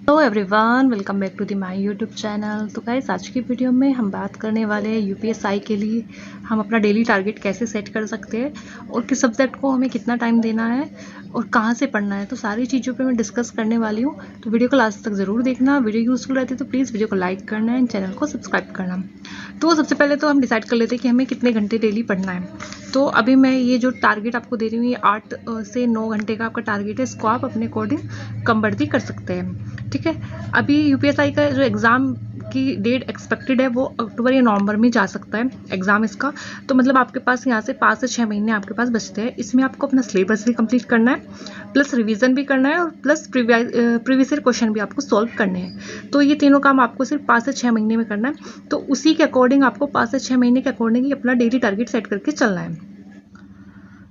Hello everyone, welcome back to the my YouTube channel. तो guys, आज की video में हम बात करने वाले हैं यूपीएसआई के लिए हम अपना डेली टारगेट कैसे सेट कर सकते हैं और किस सब्जेक्ट को हमें कितना टाइम देना है और कहाँ से पढ़ना है। तो सारी चीज़ों पे मैं डिस्कस करने वाली हूँ, तो वीडियो को लास्ट तक ज़रूर देखना। वीडियो यूजफुल रहती है तो प्लीज़ वीडियो को लाइक करना एंड चैनल को सब्सक्राइब करना। तो सबसे पहले तो हम डिसाइड कर लेते हैं कि हमें कितने घंटे डेली पढ़ना है। तो अभी मैं ये जो टारगेट आपको दे रही हूँ, ये 8 से 9 घंटे का आपका टारगेट है। इसको आप अपने अकॉर्डिंग कम बढ़ती कर सकते हैं, ठीक है। अभी यूपीएसआई का जो एग्ज़ाम की डेट एक्सपेक्टेड है वो अक्टूबर या नवंबर में जा सकता है एग्ज़ाम इसका। तो मतलब आपके पास यहाँ से 5 से 6 महीने आपके पास बचते हैं। इसमें आपको अपना सिलेबस भी कंप्लीट करना है, प्लस रिवीजन भी करना है और प्लस प्रीवियस ईयर क्वेश्चन भी आपको सॉल्व करने हैं। तो ये तीनों काम आपको सिर्फ 5 से 6 महीने में करना है। तो उसी के अकॉर्डिंग आपको 5 से 6 महीने के अकॉर्डिंग ही अपना डेली टारगेट सेट करके चलना है।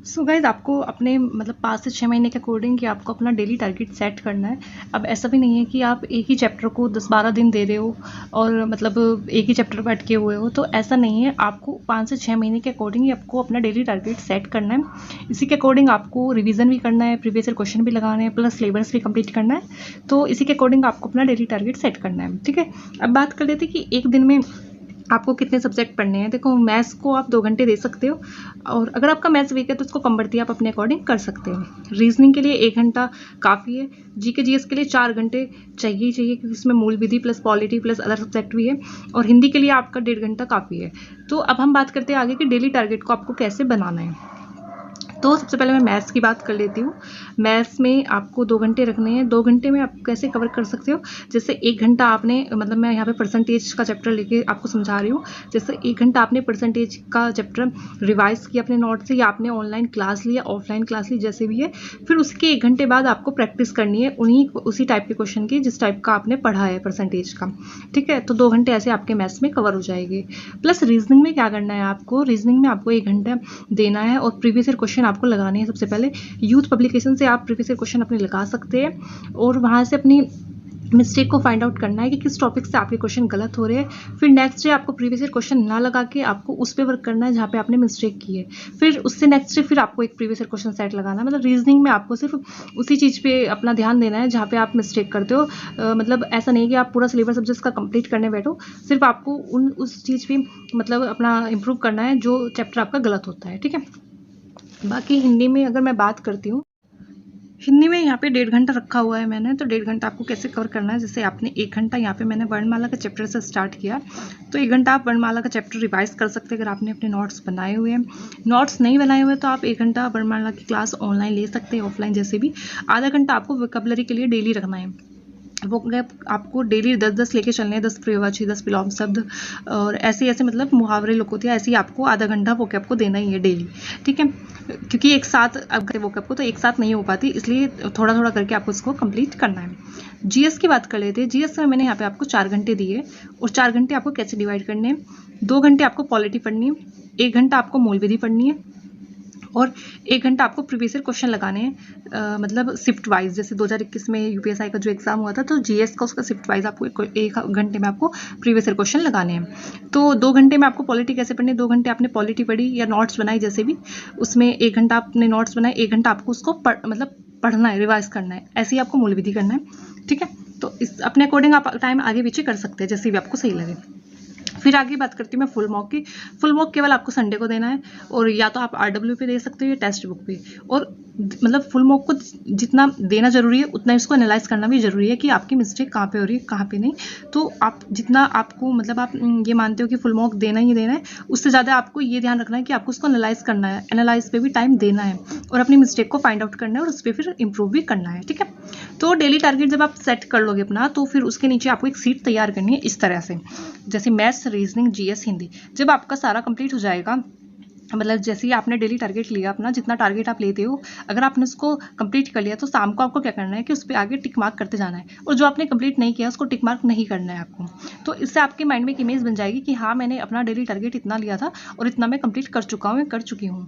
सो गाइज, आपको अपने मतलब 5 से 6 महीने के अकॉर्डिंग कि आपको अपना डेली टारगेट सेट करना है। अब ऐसा भी नहीं है कि आप एक ही चैप्टर को 10-12 दिन दे रहे हो और मतलब एक ही चैप्टर पर अटके हुए हो, तो ऐसा नहीं है। आपको 5 से 6 महीने के अकॉर्डिंग ही आपको अपना डेली टारगेट सेट करना है। इसी के अकॉर्डिंग आपको रिवीजन भी करना है, प्रीवियस ईयर क्वेश्चन भी लगाने हैं, प्लस सिलेबस भी कंप्लीट करना है। तो इसी के अकॉर्डिंग आपको अपना डेली टारगेट सेट करना है, ठीक है। अब बात कर लेते हैं कि एक दिन में आपको कितने सब्जेक्ट पढ़ने हैं। देखो, मैथ्स को आप 2 घंटे दे सकते हो और अगर आपका मैथ्स वीक है तो उसको कम बढ़ती आप अपने अकॉर्डिंग कर सकते हो। रीजनिंग के लिए 1 घंटा काफ़ी है। जीके जीएस के लिए 4 घंटे चाहिए क्योंकि इसमें मूल विधि plus polity plus other subject भी है। और हिंदी के लिए आपका 1.5 घंटा काफ़ी है। तो अब हम बात करते हैं आगे कि डेली टारगेट को आपको कैसे बनाना है। तो सबसे पहले मैं मैथ्स की बात कर लेती हूँ। मैथ्स में आपको 2 घंटे रखने हैं। 2 घंटे में आप कैसे कवर कर सकते हो, जैसे 1 घंटा आपने मतलब मैं यहाँ पे परसेंटेज का चैप्टर लेके आपको समझा रही हूँ। जैसे 1 घंटा आपने परसेंटेज का चैप्टर रिवाइज किया अपने नोट से, या आपने ऑनलाइन क्लास लिया, ऑफलाइन क्लास ली, जैसे भी है। फिर उसके 1 घंटे बाद आपको प्रैक्टिस करनी है उसी टाइप के क्वेश्चन की जिस टाइप का आपने पढ़ा है परसेंटेज का, ठीक है। तो 2 घंटे ऐसे आपके मैथ्स में कवर हो जाएंगे। प्लस रीजनिंग में क्या करना है आपको, रीजनिंग में आपको 1 घंटा देना है और प्रीवियस ईयर क्वेश्चन आपको लगाने हैं। सबसे पहले यूथ पब्लिकेशन से आप प्रीवियस ईयर क्वेश्चन अपने लगा सकते हैं और वहाँ से अपनी मिस्टेक को फाइंड आउट करना है कि किस टॉपिक से आपके क्वेश्चन गलत हो रहे हैं। फिर नेक्स्ट डे आपको प्रीवियस ईयर क्वेश्चन ना लगा के आपको उस पर वर्क करना है जहाँ पे आपने मिस्टेक की है। फिर उससे नेक्स्ट डे फिर आपको एक प्रीवियस ईयर क्वेश्चन सेट लगाना है। मतलब रीजनिंग में आपको सिर्फ उसी चीज़ पे अपना ध्यान देना है जहाँ पे आप मिस्टेक करते हो। मतलब ऐसा नहीं कि आप पूरा सिलेबस सब्जेक्ट का कंप्लीट करने बैठो, सिर्फ आपको उस चीज़ पे मतलब अपना इम्प्रूव करना है जो चैप्टर आपका गलत होता है, ठीक है। बाकी हिंदी में अगर मैं बात करती हूँ, हिंदी में यहाँ पे 1.5 घंटा रखा हुआ है मैंने। तो 1.5 घंटा आपको कैसे कवर करना है, जैसे आपने 1 घंटा यहाँ पे मैंने वर्णमाला का चैप्टर से स्टार्ट किया, तो 1 घंटा आप वर्णमाला का चैप्टर रिवाइज कर सकते हैं अगर आपने अपने नोट्स बनाए हुए हैं। नोट्स नहीं बनाए हुए तो आप 1 घंटा वर्णमाला की क्लास ऑनलाइन ले सकते हैं, ऑफलाइन जैसे भी। आधा घंटा आपको वोकैबुलरी के लिए डेली रखना है। वो आपको डेली 10-10 लेके चलने हैं, 10 प्रयोगवाची, 10 विलोम शब्द और ऐसे मतलब मुहावरे लोकोक्ति, ऐसे ही आपको आधा घंटा वोकैब को देना ही है डेली, ठीक है। क्योंकि एक साथ अब वोकैब को तो एक साथ नहीं हो पाती, इसलिए थोड़ा थोड़ा करके आपको इसको कंप्लीट करना है। जीएस की बात कर लेते हैं। जीएस में मैंने यहाँ पे आपको 4 घंटे दिए और 4 घंटे आपको कैसे डिवाइड करने हैं। 2 घंटे आपको पॉलिटी पढ़नी है, 1 घंटा आपको मूल विधि पढ़नी है और 1 घंटा आपको प्रीवियस ईयर क्वेश्चन लगाने हैं। मतलब शिफ्ट वाइज, जैसे 2021 में यूपीएसआई का जो एग्जाम हुआ था तो जीएस का उसका शिफ्ट वाइज आपको 1 घंटे में आपको प्रीवियस ईयर क्वेश्चन लगाने हैं। तो 2 घंटे में आपको पॉलिटी कैसे पढ़नी है, 2 घंटे आपने पॉलिटी पढ़ी या नोट्स बनाई जैसे भी, उसमें 1 घंटा आपने नोट्स बनाए, 1 घंटा आपको उसको मतलब पढ़ना है, रिवाइज करना है। ऐसे ही आपको मूल विधि करना है, ठीक है। तो इस अपने अकॉर्डिंग आप टाइम आगे पीछे कर सकते हैं जैसे भी आपको सही लगे। फिर आगे बात करती हूँ मैं फुल मॉक की। फुल मॉक केवल आपको संडे को देना है और या तो आप आरडब्ल्यू पे दे सकते हो या टेक्स्ट बुक पे। और मतलब फुल मॉक को जितना देना जरूरी है उतना इसको एनालाइज करना भी जरूरी है कि आपकी मिस्टेक कहाँ पे हो रही है कहाँ पे नहीं। तो आप जितना आपको मतलब आप ये मानते हो कि फुल मॉक देना ही देना है, उससे ज़्यादा आपको ये ध्यान रखना है कि आपको उसको एनालाइज करना है, एनालाइज पे भी टाइम देना है और अपनी मिस्टेक को फाइंड आउट करना है और उस पर फिर इंप्रूव भी करना है, ठीक है। तो डेली टारगेट जब आप सेट कर लोगे अपना, तो फिर उसके नीचे आपको एक सीट तैयार करनी है इस तरह से, जैसे मैथ्स, रीजनिंग, जीएस, हिंदी। जब आपका सारा कंप्लीट हो जाएगा, मतलब जैसे ही आपने डेली टारगेट लिया अपना, जितना टारगेट आप लेते हो, अगर आपने उसको कंप्लीट कर लिया तो शाम को आपको क्या करना है कि उस पर आगे टिक मार्क करते जाना है और जो आपने कंप्लीट नहीं किया उसको टिक मार्क नहीं करना है आपको। तो इससे आपके माइंड में एक इमेज बन जाएगी कि हाँ, मैंने अपना डेली टारगेट इतना लिया था और इतना मैं कंप्लीट कर चुका हूँ, कर चुकी हूँ।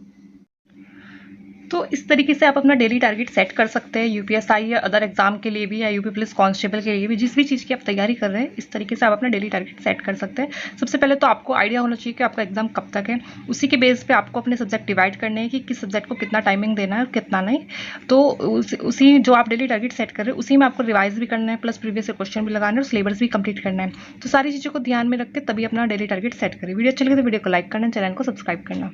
तो इस तरीके से आप अपना डेली टारगेट सेट कर सकते हैं यूपीएसआई या अदर एग्जाम के लिए भी, या यूपी पुलिस कांस्टेबल के लिए भी, जिस भी चीज़ की आप तैयारी कर रहे हैं इस तरीके से आप अपना डेली टारगेट सेट कर सकते हैं। सबसे पहले तो आपको आइडिया होना चाहिए कि आपका एग्जाम कब तक है। उसी के बेस पे आपको अपने सब्जेक्ट डिवाइड करने हैं कि किस सब्जेक्ट को कितना टाइमिंग देना है और कितना नहीं। तो उसी जो आप डेली टारगेट सेट कर रहे हैं उसी में आपको रिवाइज भी करना है, प्लस प्रीवियस क्वेश्चन भी लगाना है और सिलेबस भी कंप्लीट करना है। तो सारी चीज़ों को ध्यान में रख के तभी अपना डेली टारगेट सेट करें। वीडियो अच्छी लगे तो वीडियो को लाइक करना, चैनल को सब्सक्राइब करना।